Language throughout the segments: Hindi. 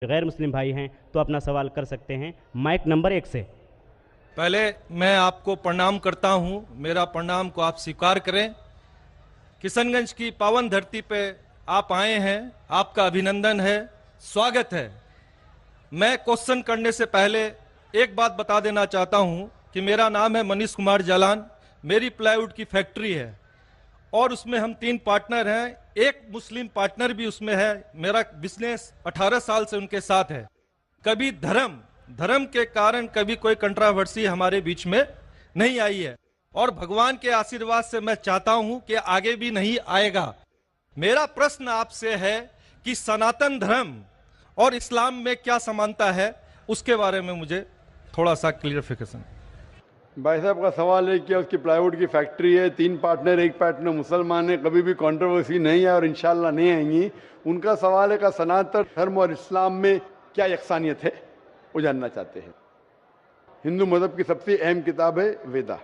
गैर मुस्लिम भाई हैं तो अपना सवाल कर सकते हैं माइक नंबर 1 से। पहले मैं आपको प्रणाम करता हूं, मेरा प्रणाम को आप स्वीकार करें। किशनगंज की पावन धरती पे आप आए हैं, आपका अभिनंदन है, स्वागत है। मैं क्वेश्चन करने से पहले एक बात बता देना चाहता हूं कि मेरा नाम है मनीष कुमार जालान, मेरी प्लाईवुड की फैक्ट्री है और उसमें हम 3 पार्टनर हैं, एक मुस्लिम पार्टनर भी उसमें है। मेरा बिजनेस 18 साल से उनके साथ है। कभी धर्म के कारण कभी कोई कंट्रोवर्सी हमारे बीच में नहीं आई है और भगवान के आशीर्वाद से मैं चाहता हूं कि आगे भी नहीं आएगा। मेरा प्रश्न आपसे है कि सनातन धर्म और इस्लाम में क्या समानता है, उसके बारे में मुझे थोड़ा सा क्लियरिफिकेशन। भाई साहब का सवाल है कि उसकी प्लाईवुड की फैक्ट्री है, 3 पार्टनर, एक पार्टनर मुसलमान है, कभी भी कंट्रोवर्सी नहीं है और इंशाल्लाह नहीं आएंगी। उनका सवाल है कि सनातन धर्म और इस्लाम में क्या यकसानियत है, वो जानना चाहते हैं। हिंदू मजहब की सबसे अहम किताब है वेदा।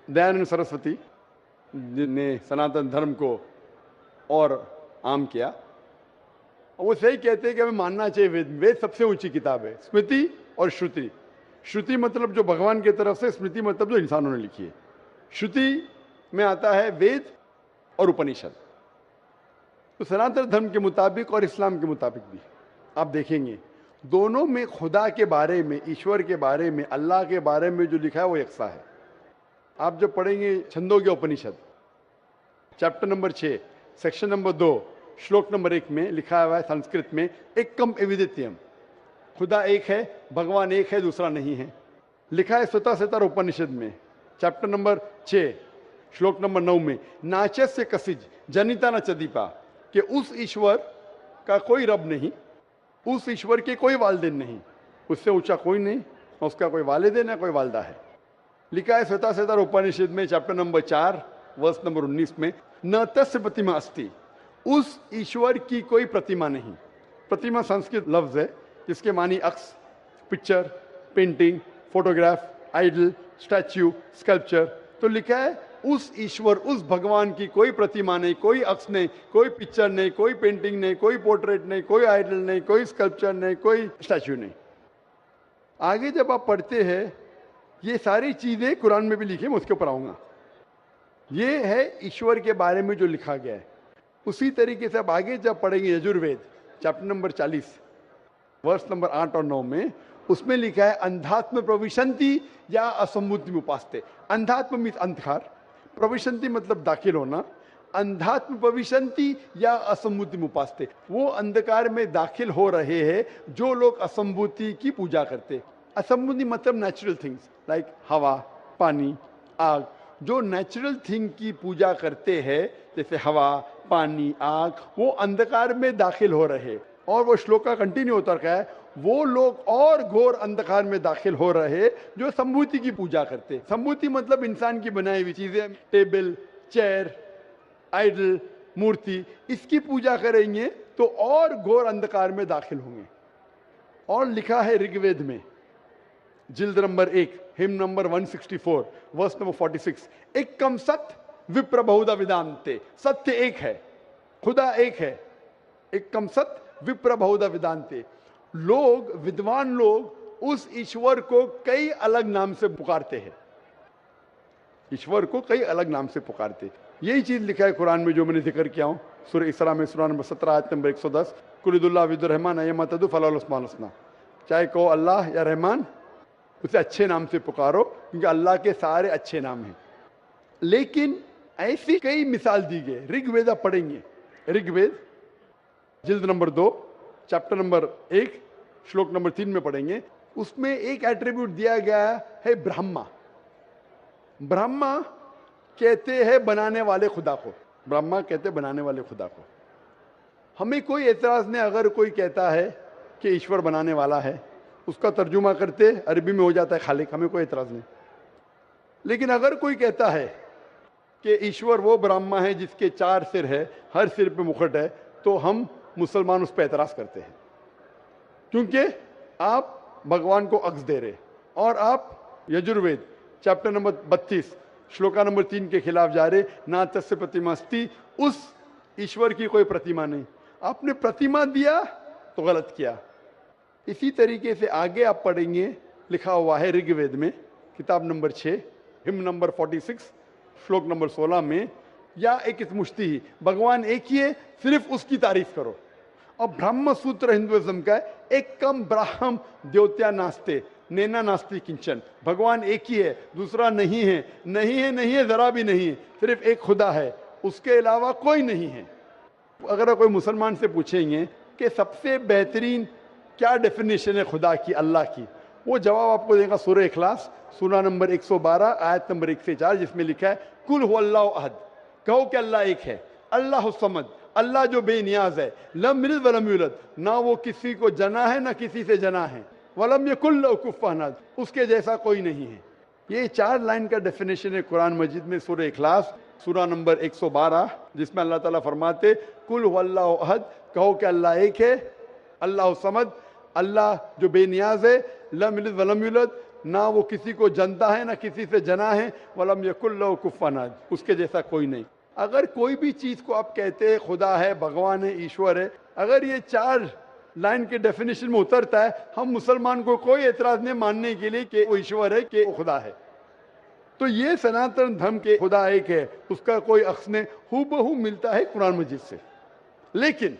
दयानंद सरस्वती ने सनातन धर्म को और आम किया। वो सही कहते हैं कि हमें मानना चाहिए वेद। वेद सबसे ऊंची किताब है। स्मृति और श्रुति। श्रुति मतलब जो भगवान की तरफ से, स्मृति मतलब जो इंसानों ने लिखी है। श्रुति में आता है वेद और उपनिषद। तो सनातन धर्म के मुताबिक और इस्लाम के मुताबिक भी आप देखेंगे दोनों में खुदा के बारे में, ईश्वर के बारे में, अल्लाह के बारे में जो लिखा है वो यकसा है। आप जब पढ़ेंगे छंदोग्य उपनिषद चैप्टर नंबर 6 सेक्शन नंबर 2 श्लोक नंबर 1 में लिखा हुआ है संस्कृत में, एकम एविदित्यम, खुदा एक है, भगवान एक है, दूसरा नहीं है। लिखा है स्वतः उपनिषद में चैप्टर नंबर 6 श्लोक नंबर 9 में, नाचस्य कसिज जनिता न चदीपा, कि उस ईश्वर का कोई रब नहीं, उस ईश्वर के कोई वालिदैन नहीं, उससे ऊंचा कोई नहीं, उसका कोई वालिदैन है, कोई वालदा है। लिखा है स्वतः उपनिषद में चैप्टर नंबर 4 वर्स नंबर 19 में, न तस्य प्रतिमा अस्ति, उस ईश्वर की कोई प्रतिमा नहीं। प्रतिमा संस्कृत लफ्ज है जिसके मानी अक्स, picture, painting, photograph, idol, statue, sculpture. तो लिखा है उस ईश्वर, उस भगवान की कोई प्रतिमा नहीं, कोई अक्स नहीं, कोई पिक्चर नहीं, कोई पेंटिंग नहीं, कोई पोर्ट्रेट नहीं, कोई आइडल नहीं, कोई स्कल्पचर नहीं, कोई स्टैच्यू नहीं। आगे जब आप पढ़ते हैं ये सारी चीजें कुरान में भी लिखी, मैं उसके ऊपर आऊंगा। ये है ईश्वर के बारे में जो लिखा गया है। उसी तरीके से अब आगे जब पढ़ेंगे यजुर्वेद चैप्टर नंबर 40 वर्ष नंबर 8 और 9 में, उसमें लिखा है अंधात्म प्रविशंति या असम्मुति उपास्ते। अंधात्म मीन्स अंधकार, प्रविशंति मतलब दाखिल होना, अंधात्म प्रविशंति या असम्मुति उपास्ते, वो अंधकार में दाखिल हो रहे हैं जो लोग असम्भूति की पूजा करते। असम्भूति मतलब नेचुरल थिंग्स लाइक हवा, पानी, आग। जो नेचुरल थिंग की पूजा करते हैं जैसे हवा, पानी, आग, वो अंधकार में दाखिल हो रहे। और वो श्लोक का कंटिन्यू होता रहा है, वो लोग और घोर अंधकार में दाखिल हो रहे जो संभूति की पूजा करते। संभूति मतलब इंसान की बनाई हुई चीजें, टेबल, चेयर, आइडल, मूर्ति, इसकी पूजा करेंगे तो और घोर अंधकार में दाखिल होंगे। और लिखा है ऋग्वेद में जिल्द number 1 hymn number 164 verse number 46, एकम सत विप्र बहुधा विदांते, सत्य एक है, खुदा एक है, एकम सत विप्र बहुधा विदांते। लोग, विद्वान लोग उस ईश्वर को कई अलग नाम से पुकारते हैं, ईश्वर को कई अलग नाम से पुकारते। यही चीज लिखा है कुरान में जो मैंने जिक्र किया हूं, सूरह इसरा में सूरह नंबर 17 आयत नंबर 110, कुलिदुल्लाह विदुर्रहमान अयमतदु फलाउल हसना, चाहे कहो अल्लाह या रहमान, उसे अच्छे नाम से पुकारो क्योंकि अल्लाह के सारे अच्छे नाम हैं। लेकिन ऐसी कई मिसाल दी गई। ऋग्वेद आप पढ़ेंगे, ऋग्वेद जिल्द नंबर 2 चैप्टर नंबर 1 श्लोक नंबर 3 में पढ़ेंगे, उसमें एक एट्रीब्यूट दिया गया है ब्रह्मा। ब्रह्मा कहते हैं बनाने वाले खुदा को, ब्रह्मा कहते हैं बनाने वाले खुदा को। हमें कोई एतराज नहीं अगर कोई कहता है कि ईश्वर बनाने वाला है, उसका तर्जुमा करते अरबी में हो जाता है खालिक, हमें कोई एतराज नहीं। लेकिन अगर कोई कहता है कि ईश्वर वो ब्रह्मा है जिसके 4 सिर है, हर सिर पे मुकुट है, तो हम मुसलमान उस पर एतराज करते हैं, क्योंकि आप भगवान को अक्स दे रहे और आप Yajurveda chapter number 32 shloka number 3 के खिलाफ जा रहे। ना तस्य प्रतिमा अस्ति, उस ईश्वर की कोई प्रतिमा नहीं। आपने प्रतिमा दिया तो गलत किया, इसी तरीके से आगे आप पढ़ेंगे, लिखा हुआ है ऋग्वेद में किताब नंबर 6 हिम नंबर 46 श्लोक नंबर 16 में, या एक मुश्ती ही, भगवान एक ही है, सिर्फ उसकी तारीफ करो। और ब्रह्म सूत्र हिंदुइज्म का है, एक कम ब्राह्म द्योत्या नास्ते नैना नास्ति किंचन, भगवान एक ही है, दूसरा नहीं है, नहीं है, नहीं है, जरा भी नहीं है, सिर्फ एक खुदा है, उसके अलावा कोई नहीं है। अगर कोई मुसलमान से पूछेंगे कि सबसे बेहतरीन क्या डेफिनेशन है खुदा की, अल्लाह की, वो जवाब आपको देगा सूरह इखलास सूरा नंबर 112 आयत नंबर 1 से 4, जिसमें लिखा है कुल हुवल्लाहु अहद, कहो कि अल्लाह एक है, अल्लाह समद, अल्लाह जो बेनियाज है, लम यलिद वलम यूलद, ना वो किसी को जना है ना किसी से जना है, वलम यकुल लहू कुफुवन अहद, उसके जैसा कोई नहीं है। ये 4 लाइन का डेफिनेशन है कुरान मजीद में सूरह इखलास सूरा नंबर 112, जिसमें अल्लाह ताला फरमाते कुल हुवल्लाहु अहद, कहो कि अल्लाह एक है, अल्लाह समद, अल्लाह जो बेनियाज है, लम यलिद वलम यूलद, ना वो किसी को जनता है ना किसी से जना है, वलम यकुल लहू कुफुवन अहद, उसके जैसा कोई नहीं। अगर कोई भी चीज को आप कहते हैं खुदा है, भगवान है, ईश्वर है, अगर ये 4 लाइन के डेफिनेशन में उतरता है, हम मुसलमान को कोई एतराज नहीं मानने के लिए कि वो ईश्वर है, कि वो खुदा है। तो ये सनातन धर्म के खुदा एक है, उसका कोई अक्स नहीं, हूबहू मिलता है कुरान मजीद से। लेकिन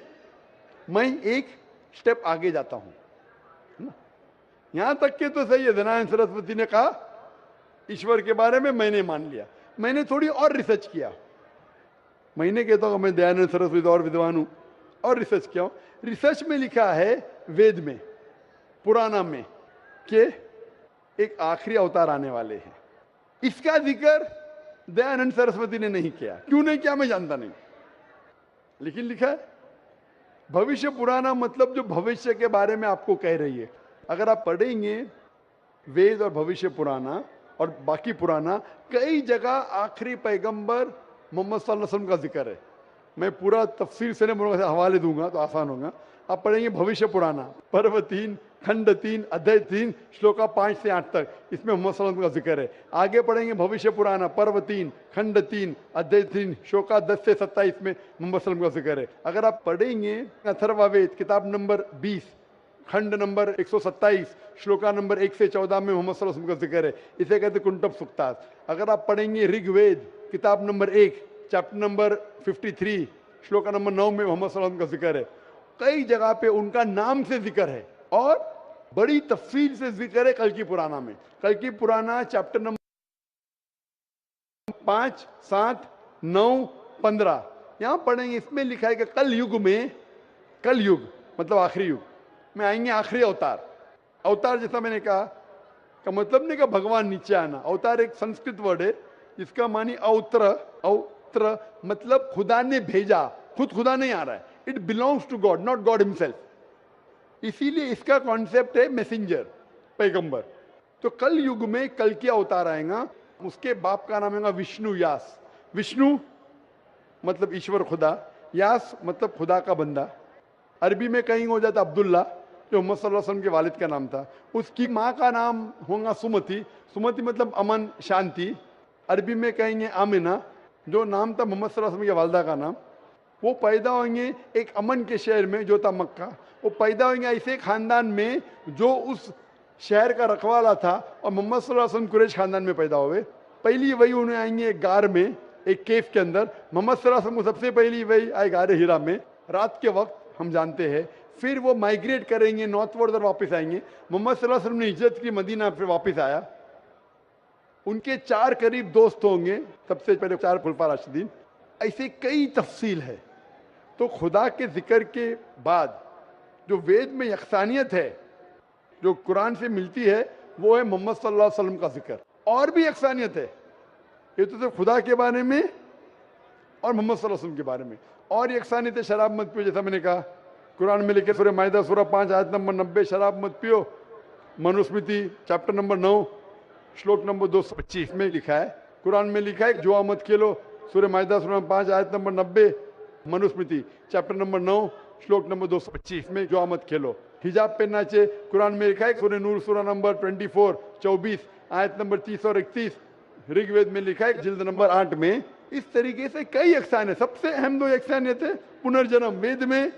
मैं एक स्टेप आगे जाता हूं, यहां तक के तो सही है, दयानंद सरस्वती ने कहा ईश्वर के बारे में, मैंने मान लिया, मैंने थोड़ी और रिसर्च किया। मैंने कहता हूं मैं दयानंद सरस्वती और विद्वान हूं, और रिसर्च किया। रिसर्च में लिखा है वेद में, पुराना में, कि एक आखिरी अवतार आने वाले हैं। इसका जिक्र दयानंद सरस्वती ने नहीं किया, क्यों नहीं किया मैं जानता नहीं, लेकिन लिखा है भविष्य पुराना, मतलब जो भविष्य के बारे में आपको कह रही है। अगर आप पढ़ेंगे वेद और भविष्य पुराना और बाकी पुराना, कई जगह आखिरी पैगंबर मोहम्मद सल्लल्लाहु अलैहि वसल्लम का जिक्र है। मैं पूरा तफसील से नहीं, हवाले दूंगा तो आसान होगा। आप पढ़ेंगे भविष्य पुराना पर्व 3 खंड 3 अध्याय 3 श्लोका 5 से 8 तक, इसमें मोहम्मद सल्लल्लाहु अलैहि वसल्लम का जिक्र है। आगे पढ़ेंगे भविष्य पुराना पर्व 3 खंड 3 अध्याय 3 श्लोका 10 से 27 में मोहम्मद सल्लल्लाहु अलैहि वसल्लम का जिक्र है। अगर आप पढ़ेंगे अथर्ववेद किताब नंबर 20 खंड नंबर 127 श्लोका नंबर 1 से 14 में मोहम्मद सल्लल्लाहु अलैहि वसल्लम का जिक्र है। इसे कहते कुंटब सुक्तास। अगर आप पढ़ेंगे ऋग्वेद किताब number 1 chapter number 53 shloka number 9 में मोहम्मद सल्लल्लाहु अलैहि वसल्लम का जिक्र है। कई जगह पे उनका नाम से जिक्र है और बड़ी तफसील से जिक्र है कल की पुराना में। कल की पुराना चैप्टर नंबर 5, 7, 9, 15 यहां पढ़ेंगे। इसमें लिखा है कि कल युग में, कल युग मतलब आखिरी युग में आएंगे आखिरी अवतार। अवतार जैसा मैंने कहा का मतलब नहीं कि भगवान नीचे आना। अवतार एक संस्कृत वर्ड है जिसका मानी अवत्र। अवत्र मतलब खुदा ने भेजा, खुद खुदा नहीं आ रहा है, it belongs to God, not God himself. इसीलिए इसका कॉन्सेप्ट है मैसेंजर, पैगंबर। तो कल युग में कल की अवतार आएगा, उसके बाप का नाम है विष्णु यास। विष्णु मतलब ईश्वर खुदा, यास मतलब खुदा का बंदा। अरबी में कहीं हो जाता अब्दुल्ला जो मोहम्मद सल्लल्लाहु अलैहि वसल्लम के वालिद का नाम था। उसकी माँ का नाम होगा सुमति। सुमति मतलब अमन, शांति। अरबी में कहेंगे आमिना जो नाम था मोहम्मद सल्लल्लाहु अलैहि वसल्लम के वालिदा का नाम। वो पैदा होंगे एक अमन के शहर में जो था मक्का। वो पैदा होंगे ऐसे खानदान में जो उस शहर का रखवाला था और मोहम्मद सल्लल्लाहु अलैहि वसल्लम कुरैश खानदान में पैदा हुए। पहली वही उन्हें आएंगे एक गार में, एक केव के अंदर। मोहम्मद सल्लल्लाहु अलैहि वसल्लम को सबसे पहली वही आए गार हिरा में रात के वक्त, हम जानते हैं। फिर वो माइग्रेट करेंगे नॉर्थवर्ड और वापस आएंगे। मोहम्मद सल्लल्लाहु अलैहि वसल्लम ने हिजरत की, मदीना फिर वापस आया। उनके 4 करीब दोस्त होंगे, सबसे पहले 4 खुलफा राशिदीन। ऐसे कई तफसील है। तो खुदा के जिक्र के बाद जो वेद में यकसानियत है जो कुरान से मिलती है वो है मोहम्मद सल्लल्लाहु अलैहि वसल्लम का जिक्र। और भी यकसानियत है, ये तो सिर्फ खुदा के बारे में और मोहम्मद सल्लल्लाहु अलैहि वसल्लम के बारे में। और यकसानियत है शराब मत पियो, जैसा मैंने कहा कुरान में लिखे सूरह माइदा सूरह 5 आयत नंबर 90 शराब मत पियो। मनुस्मृति चैप्टर नंबर 9 श्लोक नंबर 225 में लिखा है। कुरान में लिखा है जुआ मत खेलो, सूरह माइदा सूरह 5 आयत नंबर 90। मनुस्मृति चैप्टर नंबर 9 श्लोक नंबर 225 में जुआ मत खेलो। हिजाब पहनना चाहिए, कुरान में लिखा है सूरह नूर सूरह नंबर 24 आयत नंबर 30 और 31। ऋग्वेद में लिखा है जिल्द नंबर 8 में। इस तरीके से कई यकसानियत। सबसे अहम 2 यकसानियत है पुनर्जन्म, वेद में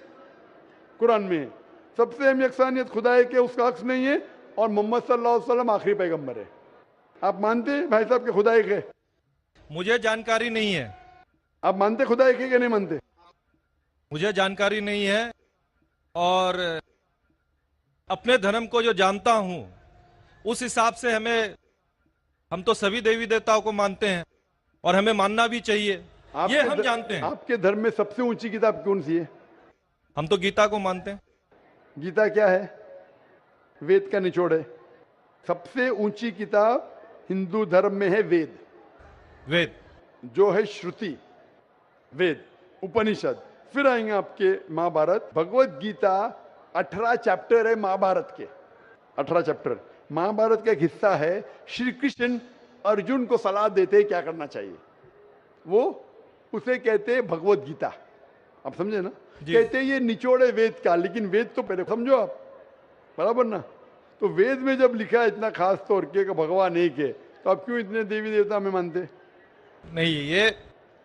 कुरान में। सबसे अहम यकसानियत खुदा है कि उसका अक्स नहीं है और मोहम्मद सल्लल्लाहु अलैहि वसल्लम आखिरी पैगंबर है। आप मानते हैं भाई साहब के खुदा एक है? मुझे जानकारी नहीं है। आप मानते खुदा एक है कि नहीं मानते? मुझे जानकारी नहीं है, और अपने धर्म को जो जानता हूं उस हिसाब से हम तो सभी देवी देवताओं को मानते हैं और हमें मानना भी चाहिए, ये हम जानते हैं। आपके धर्म में सबसे ऊंची किताब कौन सी है? हम तो गीता को मानते हैं। गीता क्या है? वेद का निचोड़ है। सबसे ऊंची किताब हिंदू धर्म में है वेद। वेद जो है श्रुति, वेद, उपनिषद। फिर आएंगे आपके महाभारत। भगवत गीता 18 चैप्टर है महाभारत के, 18 चैप्टर। महाभारत का एक हिस्सा है। श्री कृष्ण अर्जुन को सलाह देते हैं क्या करना चाहिए, वो उसे कहते हैं भगवत गीता। आप समझे ना? कहते हैं ये निचोड़ है वेद का, लेकिन वेद तो पहले समझो आप, बराबर ना? तो वेद में जब लिखा है इतना खास तौर के भगवान एक है, तो आप क्यों इतने देवी देवता में मानते नहीं? ये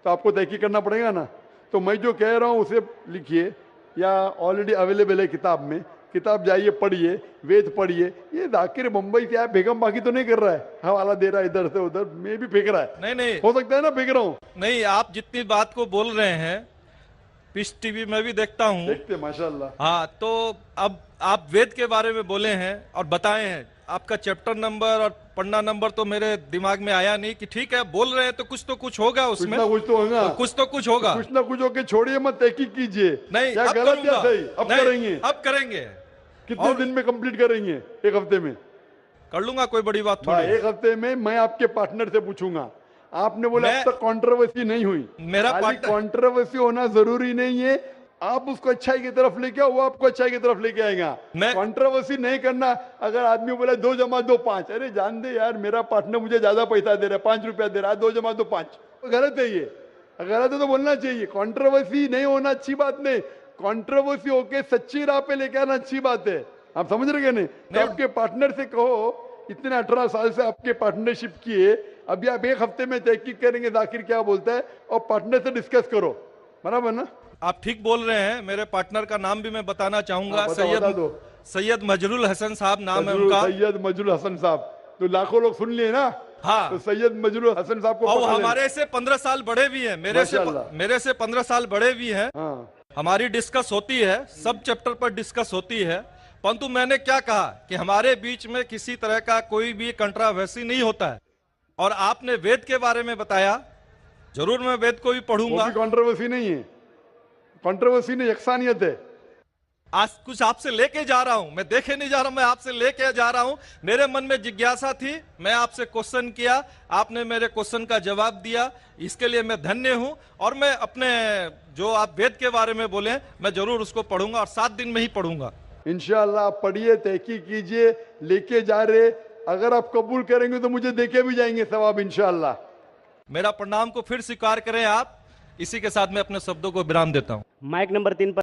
तो आपको तहकीक करना पड़ेगा ना। तो मैं जो कह रहा हूं उसे लिखिए, या ऑलरेडी अवेलेबल है किताब में, किताब जाइए पढ़िए, वेद पढ़िए। ये जाकिर मुंबई से आया बेगम बाकी तो नहीं कर रहा है, हवाला दे रहा है इधर से उधर, मैं भी फेंक रहा है। नहीं नहीं हो सकता है ना फेंक रहा हूं। नहीं, आप जितनी बात को बोल रहे हैं पीस टीवी में भी देखता हूं। देखते माशाल्लाह। हाँ, तो अब आप वेद के बारे में बोले हैं और बताए हैं, आपका चैप्टर नंबर और पन्ना नंबर तो मेरे दिमाग में आया नहीं कि ठीक है बोल रहे हैं तो कुछ होगा उसमें। कुछ तो होगा, कुछ तो कुछ होगा। कुछ ना कुछ होके छोड़िए, मत तहकीक कीजिए। नहीं, क्या अब गलत करूंगा। या सही? अब नहीं, करेंगे। अब करेंगे। कितने दिन में कंप्लीट करेंगे? एक हफ्ते में कर लूंगा, कोई बड़ी बात थोड़ी। एक हफ्ते में मैं आपके पार्टनर से पूछूंगा। आपने बोला अब तक कंट्रोवर्सी नहीं हुई। मेरा पार्टनर कंट्रोवर्सी होना जरूरी नहीं है। आप उसको अच्छाई की तरफ लेके आओ, वो आपको अच्छाई की तरफ लेके आएगा। कंट्रोवर्सी नहीं करना। अगर आदमी बोला 2 जमा 2 5, अरे जान दे यार, मेरा पार्टनर मुझे ज्यादा पैसा दे रहा है, 5 रुपया दे रहा है, 2 जमा 2 5, गलत है ये। गलत है तो बोलना चाहिए। कंट्रोवर्सी नहीं होना अच्छी बात नहीं, कंट्रोवर्सी होके सच्ची राह पे लेके आना अच्छी बात है। आप समझ रहे नहीं? तो आपके पार्टनर से कहो, इतने 18 साल से आपके पार्टनरशिप किए, अभी आप एक हफ्ते में तहकीक करेंगे जाकिर क्या बोलता है, और पार्टनर से डिस्कस करो, बराबर ना? आप ठीक बोल रहे हैं। मेरे पार्टनर का नाम भी मैं बताना चाहूंगा। बता सैयद मजरुल हसन साहब नाम है उनका। सैयद मजरुल हसन साहब तो लाखों लोग सुन लिए ना। हाँ, तो सैयद मजरुल हसन साहब को और हमारे से 15 साल बड़े भी हैं, मेरे से 15 साल बड़े भी हैं। हाँ। हमारी डिस्कस होती है, सब चैप्टर पर डिस्कस होती है। परंतु मैंने क्या कहा कि हमारे बीच में किसी तरह का कोई भी कंट्रोवर्सी नहीं होता है। और आपने वेद के बारे में बताया, जरूर मैं वेद को भी पढ़ूंगा। कंट्रोवर्सी नहीं है, कंट्रोवर्सी नहीं, यकसानियत है। आज कुछ आपसे लेके जा रहा हूं, मैं देखे नहीं जा रहा हूं, मैं आपसे लेके जा रहा हूं। मेरे मन में जिज्ञासा थी, मैं आपसे क्वेश्चन किया, आपने मेरे क्वेश्चन का जवाब दिया, इसके लिए मैं धन्य हूं। और मैं अपने जो आप वेद के बारे में बोले, मैं जरूर उसको पढ़ूंगा और 7 दिन में ही पढ़ूंगा इंशाअल्लाह। आप पढ़िए, तहकीक कीजिए, लेके जा रहे। अगर आप कबूल करेंगे तो मुझे देके भी जाएंगे सवाब इंशाअल्लाह। मेरा प्रणाम को फिर स्वीकार करें आप। इसी के साथ मैं अपने शब्दों को विराम देता हूं। माइक नंबर 3 पर